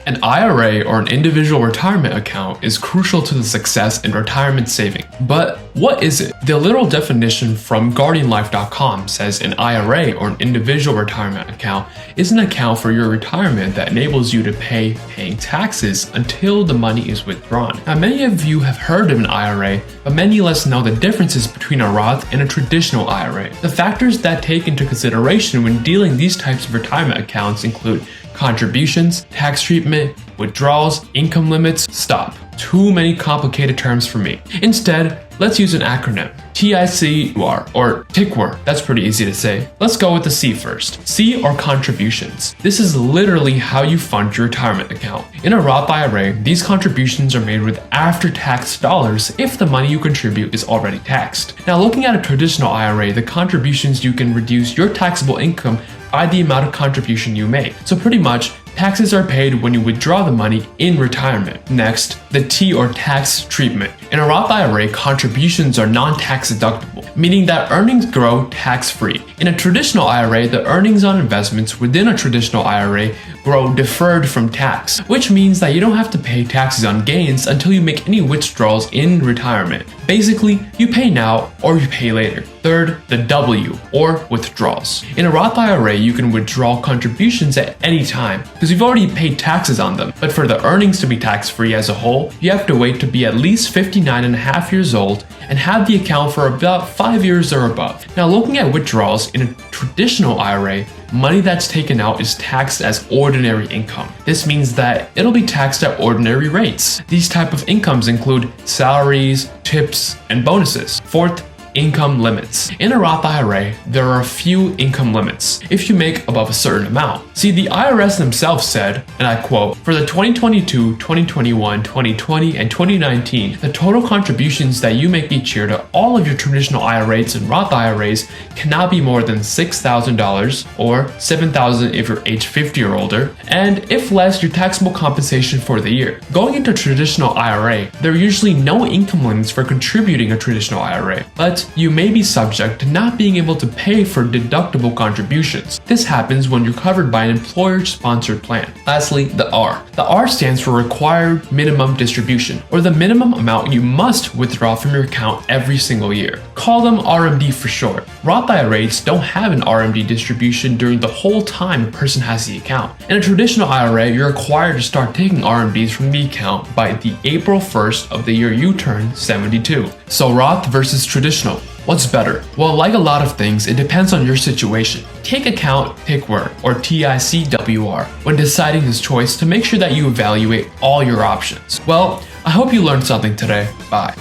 An IRA or an individual retirement account is crucial to the success in retirement saving. But what is it? The literal definition from GuardianLife.com says an IRA or an individual retirement account is an account for your retirement that enables you to paying taxes until the money is withdrawn. Now, many of you have heard of an IRA, but many less know the differences between a Roth and a traditional IRA. The factors that take into consideration when dealing these types of retirement accounts include contributions, tax treatment, withdrawals, income limits. Stop. Too many complicated terms for me. Instead, let's use an acronym. TICWR or TICWR. That's pretty easy to say. Let's go with the C first. C or contributions. This is literally how you fund your retirement account. In a Roth IRA, these contributions are made with after-tax dollars if the money you contribute is already taxed. Now, looking at a traditional IRA, the contributions, you can reduce your taxable income by the amount of contribution you make. So pretty much, taxes are paid when you withdraw the money in retirement. Next, the T or tax treatment. In a Roth IRA, contributions are non-tax deductible, meaning that earnings grow tax-free. In a traditional IRA, the earnings on investments within a traditional IRA grow deferred from tax, which means that you don't have to pay taxes on gains until you make any withdrawals in retirement. Basically, you pay now or you pay later. Third, the W or withdrawals. In a Roth IRA, you can withdraw contributions at any time because you've already paid taxes on them. But for the earnings to be tax-free as a whole, you have to wait to be at least 59 and a half years old and have the account for about 5 years or above. Now, looking at withdrawals in a traditional IRA, money that's taken out is taxed as ordinary income. This means that it'll be taxed at ordinary rates. These type of incomes include salaries, tips, and bonuses. Fourth, income limits. In a Roth IRA, there are a few income limits if you make above a certain amount. See, the IRS themselves said, and I quote, "For the 2022, 2021, 2020, and 2019, the total contributions that you make each year to all of your traditional IRAs and Roth IRAs cannot be more than $6,000 or $7,000 if you're age 50 or older, and if less, your taxable compensation for the year." Going into traditional IRA, there are usually no income limits for contributing a traditional IRA, but you may be subject to not being able to pay for deductible contributions. This happens when you're covered by an employer-sponsored plan. Lastly, the R. The R stands for required minimum distribution, or the minimum amount you must withdraw from your account every single year. Call them RMD for short. Roth IRAs don't have an RMD distribution during the whole time a person has the account. In a traditional IRA, you're required to start taking RMDs from the account by the April 1st of the year you turn 72. So Roth versus traditional. What's better? Well, like a lot of things, it depends on your situation. Take account TICWR or TICWR when deciding this choice to make sure that you evaluate all your options. Well, I hope you learned something today. Bye.